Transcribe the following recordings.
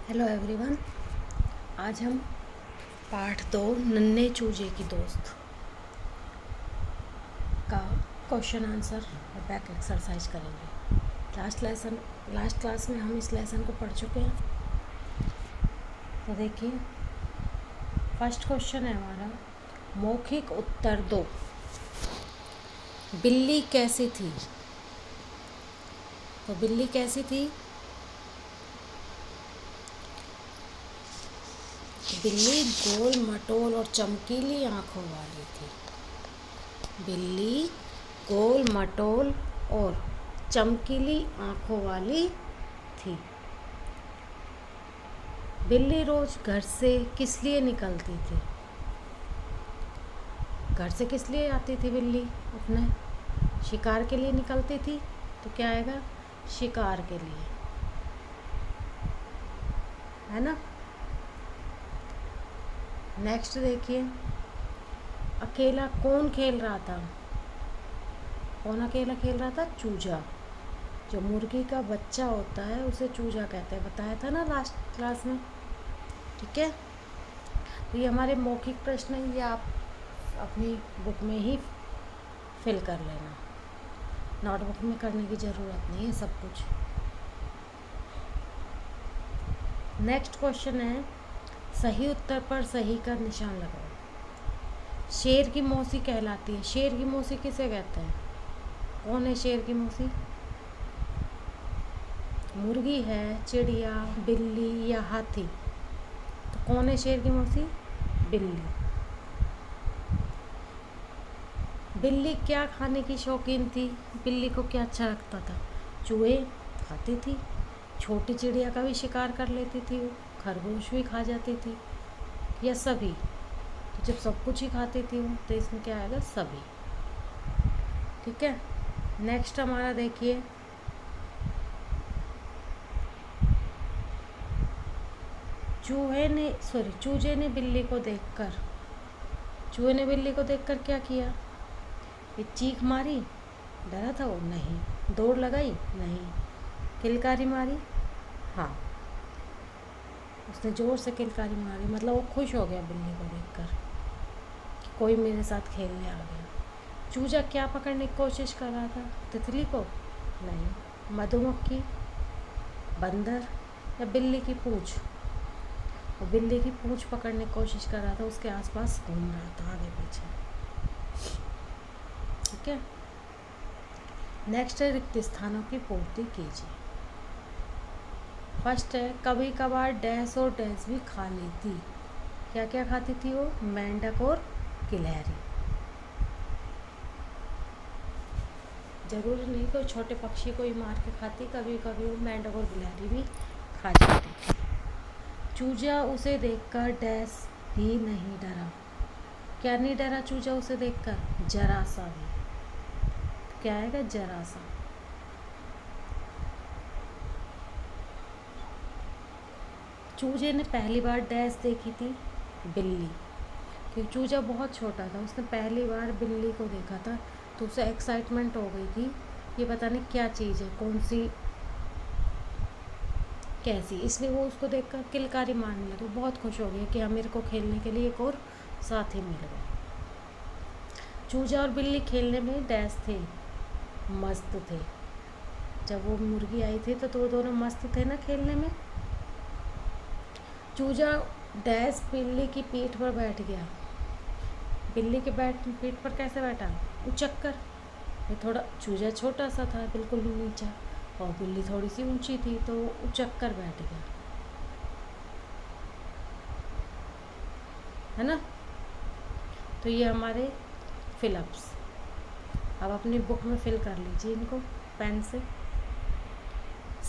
Hello everyone. आज हम पाठ 2 नन्हे चूजे की दोस्त का क्वेश्चन आंसर और बैक एक्सरसाइज करेंगे। लास्ट क्लास में हम इस लेसन को पढ़ चुके हैं। तो देखिए, फर्स्ट क्वेश्चन है हमारा, मौखिक उत्तर दो। बिल्ली कैसी थी? तो बिल्ली कैसी थी? बिल्ली गोल मटोल और चमकीली आंखों वाली थी। बिल्ली गोल मटोल और चमकीली आंखों वाली थी। बिल्ली रोज घर से किस लिए निकलती थी? घर से किस लिए आती थी बिल्ली? अपने शिकार के लिए निकलती थी। तो क्या आएगा? शिकार के लिए, है ना। नेक्स्ट देखिए, अकेला कौन खेल रहा था? कौन अकेला खेल रहा था? चूजा। जो मुर्गी का बच्चा होता है उसे चूजा कहते हैं, बताया था ना लास्ट क्लास में। ठीक है, तो ये हमारे मौखिक प्रश्न हैं, ये आप अपनी बुक में ही फिल कर लेना, नोटबुक में करने की ज़रूरत नहीं है सब कुछ। नेक्स्ट क्वेश्चन है, सही उत्तर पर सही का निशान लगाओ। शेर की मौसी कहलाती है। शेर की मौसी किसे कहते हैं? कौन है शेर की मौसी? मुर्गी है, चिड़िया, बिल्ली या हाथी? तो कौन है शेर की मौसी? बिल्ली। बिल्ली क्या खाने की शौकीन थी? बिल्ली को क्या अच्छा लगता था? चूहे खाती थी, छोटी चिड़िया का भी शिकार कर लेती थी वो, खरगोश भी खा जाती थी, या सभी? तो जब सब कुछ ही खाती थी वो, तो इसमें क्या आएगा? सभी। ठीक है, नेक्स्ट हमारा देखिए, चूजे ने बिल्ली को देखकर क्या किया? ये चीख मारी? डरा था वो? नहीं। दौड़ लगाई? नहीं। किलकारी मारी? हाँ, उसने जोर से किलकारी मारी, मतलब वो खुश हो गया बिल्ली को देखकर कि कोई मेरे साथ खेलने आ गया। चूजा क्या पकड़ने की कोशिश कर रहा था? तितली को? नहीं। मधुमक्खी, बंदर या बिल्ली की पूंछ? वो बिल्ली की पूंछ पकड़ने की कोशिश कर रहा था, उसके आसपास घूम रहा था आगे पीछे। ठीक है, नेक्स्ट है, रिक्त स्थानों की पूर्ति कीजिए। फर्स्ट है, कभी कभार डैश और डैश भी खा लेती। क्या क्या खाती थी वो? मेंढक और गिलहरी। जरूरी नहीं कोई छोटे पक्षी को ही मार के खाती, कभी कभी वो मेंढक और गिलहरी भी खा जाती। चूजा उसे देखकर डैश भी नहीं डरा। क्या नहीं डरा चूजा उसे देखकर? जरा सा भी। क्या आएगा? जरा सा। चूजे ने पहली बार डैश देखी थी? बिल्ली। क्योंकि चूजा बहुत छोटा था, उसने पहली बार बिल्ली को देखा था, तो उसे एक्साइटमेंट हो गई थी, ये पता नहीं क्या चीज़ है, कौन सी, कैसी, इसलिए वो उसको देखकर किलकारी मारने लगे। बहुत खुश हो गया कि हाँ, मेरे को खेलने के लिए एक और साथी मिल गया। चूजा और बिल्ली खेलने में डैश थे, मस्त थे। जब वो मुर्गी आई थी तो वो दोनों मस्त थे ना खेलने में। चूजा डैश बिल्ली की पीठ पर बैठ गया। बिल्ली के पीठ पर कैसे बैठा? उचक कर। ये थोड़ा, चूजा छोटा सा था, बिल्कुल ही नीचा, और बिल्ली थोड़ी सी ऊंची थी, तो उचक कर बैठ गया, है ना। तो ये हमारे फिलअप्स, अब अपनी बुक में फिल कर लीजिए इनको पेन से।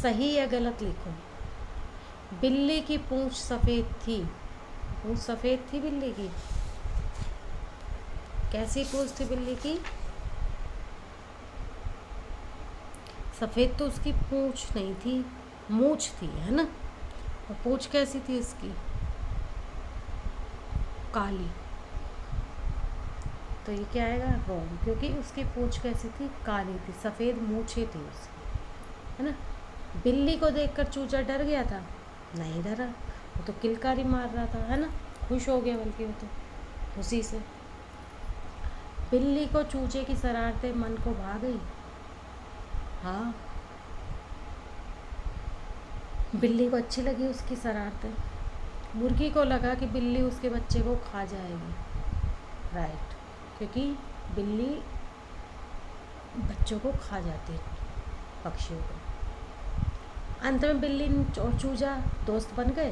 सही या गलत लिखो। बिल्ली की पूंछ सफ़ेद थी। पूंछ सफ़ेद थी बिल्ली की? कैसी पूंछ थी बिल्ली की? सफ़ेद तो उसकी पूंछ नहीं थी, मूंछ थी, है ना। और पूंछ कैसी थी उसकी? काली। तो ये क्या आएगा? रॉन्ग, क्योंकि उसकी पूंछ कैसी थी? काली थी, सफ़ेद मूंछें थी उसकी, है ना। बिल्ली को देखकर चूजा डर गया था? नहीं डरा, वो तो किलकारी मार रहा था, है ना, खुश हो गया बल्कि वो तो खुशी से। बिल्ली को चूजे की शरारतें मन को भा गई। हाँ, बिल्ली को अच्छी लगी उसकी शरारतें। मुर्गी को लगा कि बिल्ली उसके बच्चे को खा जाएगी। राइट, क्योंकि बिल्ली बच्चों को खा जाती है, पक्षियों को। अंत में बिल्ली और चूजा दोस्त बन गए।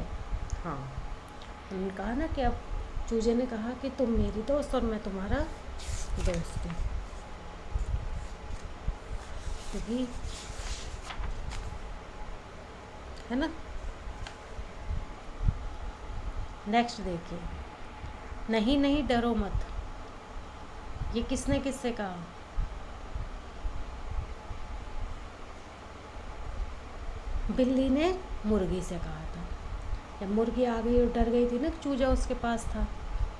हाँ, उन्होंने कहा ना कि अब चूजे ने कहा कि तुम मेरी दोस्त और मैं तुम्हारा दोस्त हूँ, क्योंकि है ना। नेक्स्ट देखिए, नहीं नहीं डरो मत। ये किसने किससे कहा? बिल्ली ने मुर्गी से कहा था। जब मुर्गी आ गई और डर गई थी ना, चूजा उसके पास था,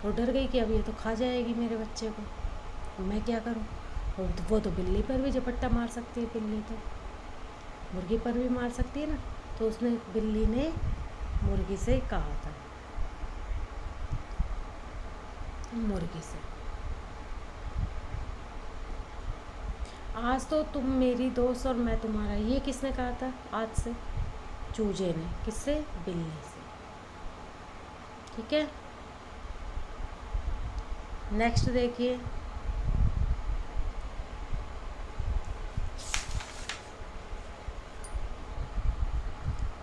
तो डर गई कि अब ये तो खा जाएगी मेरे बच्चे को, तो मैं क्या करूं। और वो तो बिल्ली पर भी झपट्टा मार सकती है, बिल्ली तो मुर्गी पर भी मार सकती है ना। तो उसने, बिल्ली ने मुर्गी से कहा था, मुर्गी से, आज तो तुम मेरी दोस्त और मैं तुम्हारा। ये किसने कहा था आज से? चूजे ने। किससे? बिल्ली से। ठीक है, नेक्स्ट देखिए,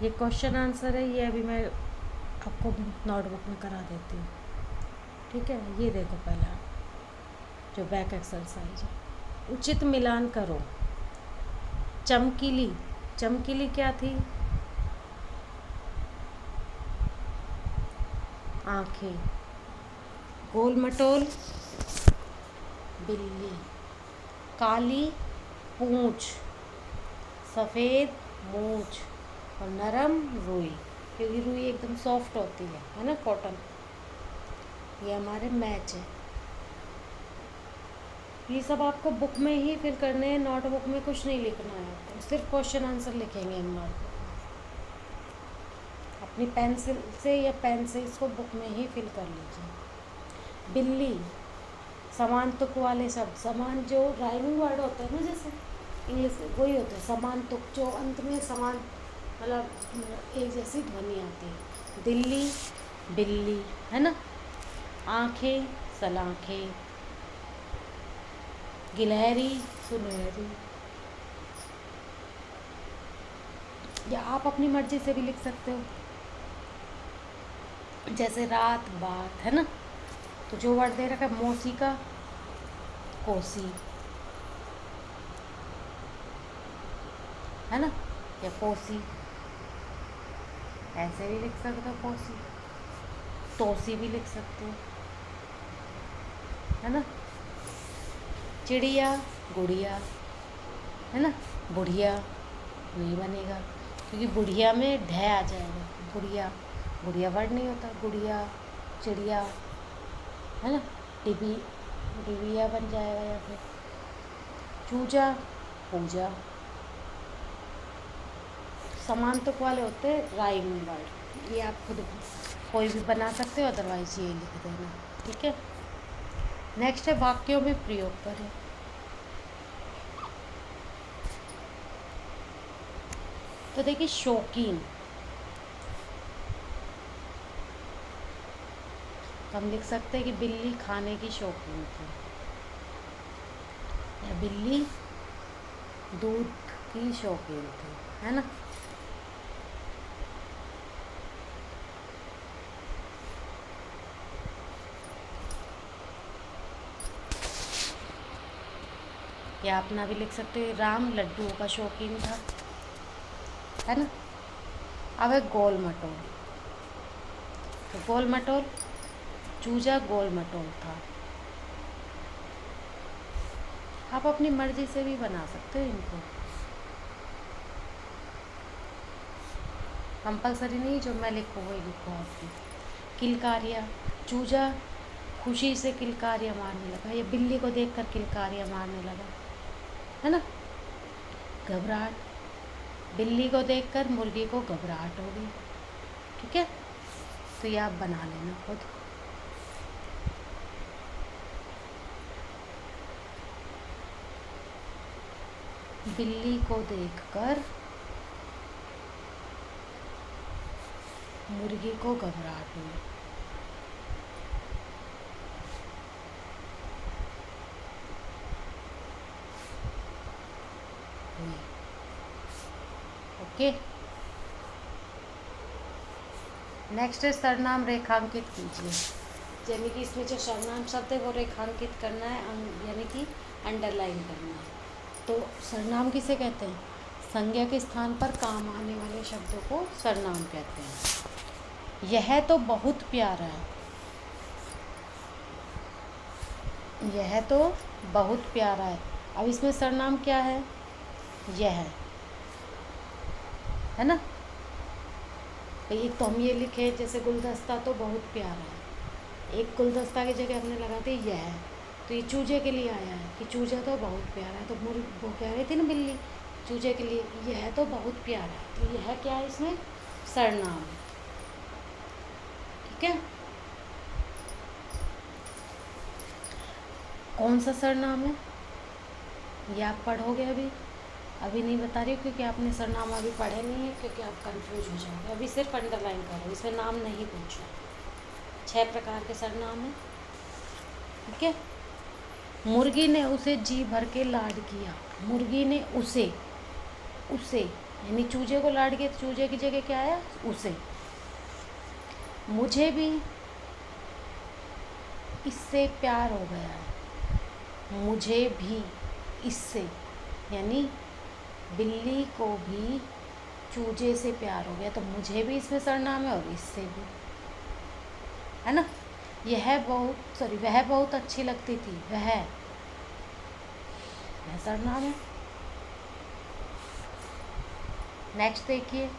ये क्वेश्चन आंसर है, ये अभी मैं आपको नोटबुक में करा देती हूँ। ठीक है, ये देखो पहला जो बैक एक्सरसाइज है, उचित मिलान करो। चमकीली, चमकीली क्या थी? आंखें। गोल मटोल, बिल्ली। काली पूंछ, सफ़ेद मूंछ और नरम रुई, क्योंकि रुई एकदम सॉफ्ट होती है ना, कॉटन। ये हमारे मैच है। ये सब आपको बुक में ही फिल करने हैं, नोटबुक में कुछ नहीं लिखना है, तो सिर्फ क्वेश्चन आंसर लिखेंगे इन नोटबुक में। अपनी पेंसिल से या पेन से इसको बुक में ही फिल कर लीजिए। बिल्ली, समान तुक वाले शब्द, समान जो राइमिंग वर्ड होते हैं ना, जैसे इंग्लिश वही होते हैं समान तुक, जो अंत में समान मतलब एक जैसी ध्वनि आती है। दिल्ली, बिल्ली, है ना। आँखें, सलाखें। गिलहरी, सुनहरी। या आप अपनी मर्जी से भी लिख सकते हो, जैसे रात, बात, है ना। तो जो वर्ड दे रखा है, मौसी का कोसी, है ना, या कोसी, ऐसे भी लिख सकते हो, कोसी। तोसी भी लिख सकते हो, है ना। चिड़िया, गुड़िया, है ना। बुढ़िया नहीं बनेगा, क्योंकि बुढ़िया में ढह आ जाएगा। बुढ़िया, बुढ़िया वर्ड नहीं होता। गुड़िया, चिड़िया, है ना। डिबी, डिबिया बन जाएगा, या फिर चूजा, पूजा। समान तुक वाले होते हैं राइमिंग वर्ड, ये आप खुद कोई भी बना सकते हो, अदरवाइज ये लिख देना। ठीक है, नेक्स्ट है वाक्यों में प्रयोग करें। तो देखिए, शौकीन, तो हम लिख सकते हैं कि बिल्ली खाने की शौकीन थी, या बिल्ली दूध की शौकीन थी, है ना। या अपना भी लिख सकते हो, राम लड्डुओं का शौकीन था, है ना। अब है गोल मटोल, तो गोल मटोल, चूजा गोल मटोल था। आप अपनी मर्जी से भी बना सकते हो इनको, कंपलसरी नहीं जो मैं लिखूँ वही लिखो आपकी। किलकारियाँ, चूजा खुशी से किलकारियाँ मारने लगा, या बिल्ली को देखकर किलकारियाँ मारने लगा, है ना। घबराहट, बिल्ली को देखकर मुर्गी को घबराहट हो गई। ठीक है, तो ये आप बना लेना खुद। बिल्ली को देखकर मुर्गी को घबराहट हुई। ओके, नेक्स्ट है सर्वनाम रेखांकित कीजिए। यानी कि इसमें जो सर्वनाम शब्द है वो रेखांकित करना है, यानी कि अंडरलाइन करना है। तो सर्वनाम किसे कहते हैं? संज्ञा के स्थान पर काम आने वाले शब्दों को सर्वनाम कहते हैं। यह तो बहुत प्यारा है, यह तो बहुत प्यारा है। अब इसमें सर्वनाम क्या है? यह है ना। तो एक तो हम ये लिखे जैसे गुलदस्ता तो बहुत प्यारा है, एक गुलदस्ता की जगह हमने लगाते यह है, तो ये चूजे के लिए आया है कि चूजा तो बहुत प्यारा है। तो वो कह रही थी ना बिल्ली चूजे के लिए, यह तो बहुत प्यारा है, तो यह क्या है? इसमें सर्वनाम है। ठीक है, कौन सा सर्वनाम है ये आप पढ़ोगे। अभी नहीं बता रही हूँ क्योंकि आपने सर्वनाम अभी पढ़े नहीं है, क्योंकि आप कंफ्यूज हो जाओगे। अभी सिर्फ अंडरलाइन करो, इसमें नाम नहीं पूछो। 6 प्रकार के सर्वनाम हैं। ठीक है, मुर्गी ने उसे जी भर के लाड किया। मुर्गी ने उसे यानी चूजे को लाड किया, चूजे की जगह क्या आया? उसे। मुझे भी इससे प्यार हो गया है। मुझे भी इससे यानी बिल्ली को भी चूजे से प्यार हो गया, तो मुझे भी इसमें सर्वनाम है और इससे भी, है ना। वह बहुत अच्छी लगती थी, वह सर्वनाम है। नेक्स्ट देखिए,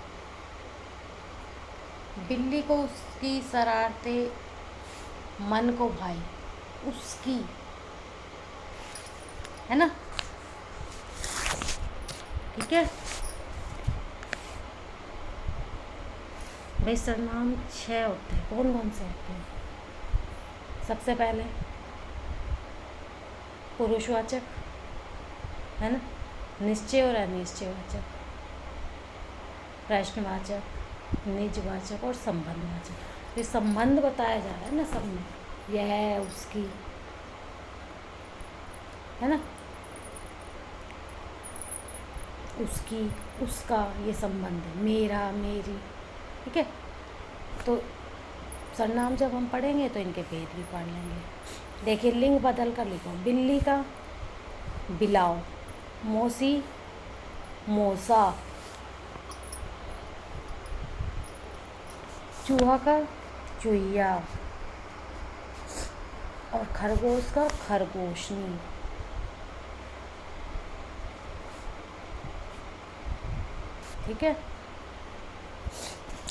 बिल्ली को उसकी शरारतें मन को भाई। उसकी, है ना। ठीक है भाई, सर्वनाम 6 होते हैं। कौन कौन से होते हैं? सबसे पहले पुरुषवाचक, है ना, निश्चय और अनिश्चयवाचक, प्रश्नवाचक, निजवाचक और संबंधवाचक। ये संबंध बताया जा रहा है ना सब में, यह उसकी, है ना, उसकी, उसका, ये संबंध है। मेरा, मेरी। ठीक है, तो सर्वनाम जब हम पढ़ेंगे तो इनके भेद भी पढ़ लेंगे। देखिए, लिंग बदल कर लिखो। बिल्ली का बिलाव, मौसी मौसा, चूहा का चूहिया और खरगोश का खरगोशनी। ठीक है,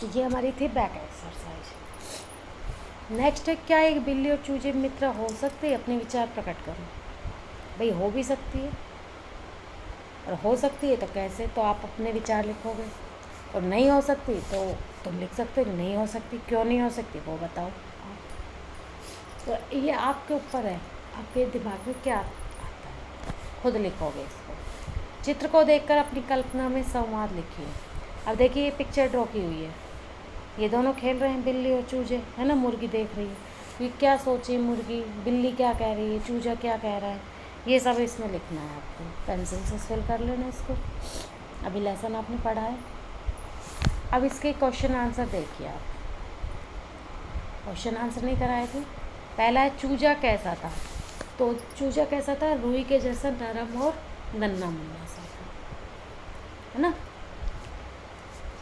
ये हमारी थी बैक एक्सरसाइज। नेक्स्ट है, क्या एक बिल्ली और चूजे मित्र हो सकते हैं? अपने विचार प्रकट करो। भाई हो भी सकती है, और हो सकती है तो कैसे? तो आप अपने विचार लिखोगे। और नहीं हो सकती तो तुम लिख सकते हो नहीं हो सकती। क्यों नहीं हो सकती वो बताओ। तो ये आपके ऊपर है, आपके दिमाग में क्या आता है, खुद लिखोगे इसको। चित्र को देखकर अपनी कल्पना में संवाद लिखिए। अब देखिए, ये पिक्चर ड्रॉ की हुई है, ये दोनों खेल रहे हैं, बिल्ली और चूजे, है ना। मुर्गी देख रही है, ये क्या सोची मुर्गी, बिल्ली क्या कह रही है, चूजा क्या कह रहा है, ये सब इसमें लिखना है आपको। पेंसिल से फिल कर लेना इसको। अभी लेसन आपने पढ़ा है। अब इसके क्वेश्चन आंसर देखिए आप। क्वेश्चन आंसर नहीं कराए थे। पहला है, चूजा कैसा था? तो चूजा कैसा था? रुई के जैसा नरम और नन्हा मुन्ना सा था, है ना।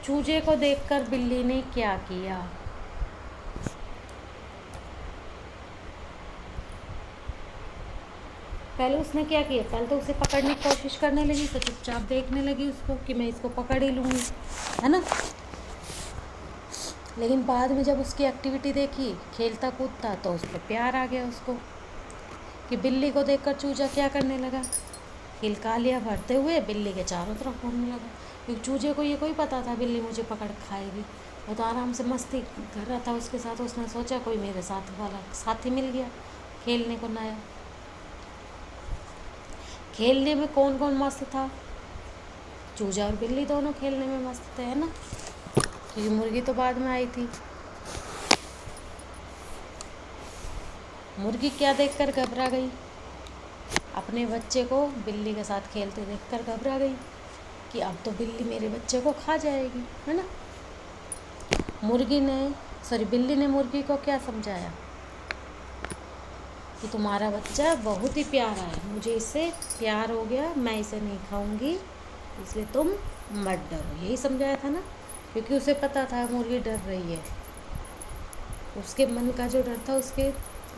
चूजे को देखकर बिल्ली ने क्या किया? पहले उसने क्या किया? पहले तो उसे पकड़ने की कोशिश करने लगी, तो चुपचाप देखने लगी उसको कि मैं इसको पकड़ ही लूँगी, है ना। लेकिन बाद में जब उसकी एक्टिविटी देखी, खेलता कूदता, तो उस पर प्यार आ गया उसको, कि बिल्ली को देखकर चूजा क्या करने लगा? किलकालियाँ भरते हुए बिल्ली के चारों तरफ घूमने लगा। क्योंकि चूजे को ये कोई पता था बिल्ली मुझे पकड़ के खाएगी। वो तो आराम से मस्ती कर रहा था उसके साथ। उसने सोचा कोई मेरे साथ वाला साथी मिल गया खेलने को नया। खेलने में कौन कौन मस्त था? चूजा और बिल्ली दोनों खेलने में मस्त थे, है ना। क्योंकि मुर्गी तो बाद में आई थी। मुर्गी क्या देखकर घबरा गई? अपने बच्चे को बिल्ली के साथ खेलते देखकर घबरा गई कि अब तो बिल्ली मेरे बच्चे को खा जाएगी, है ना। बिल्ली ने मुर्गी को क्या समझाया कि तुम्हारा बच्चा बहुत ही प्यारा है, मुझे इससे प्यार हो गया, मैं इसे नहीं खाऊंगी, इसलिए तुम मत डरो, यही समझाया था ना। क्योंकि उसे पता था मुर्गी डर रही है, उसके मन का जो डर था उसके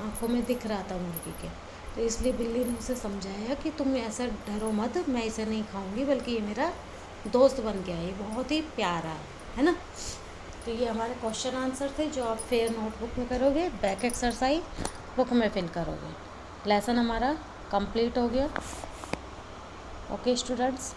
आंखों में दिख रहा था मुर्गी के। तो इसलिए बिल्ली ने उसे समझाया कि तुम ऐसा डरो मत, मैं इसे नहीं खाऊंगी, बल्कि ये मेरा दोस्त बन गया है, ये बहुत ही प्यारा है ना। तो ये हमारे क्वेश्चन आंसर थे जो आप फिर नोटबुक में करोगे, बैक एक्सरसाइज बुक में फिल करोगे। लेसन हमारा कंप्लीट हो गया। Okay students.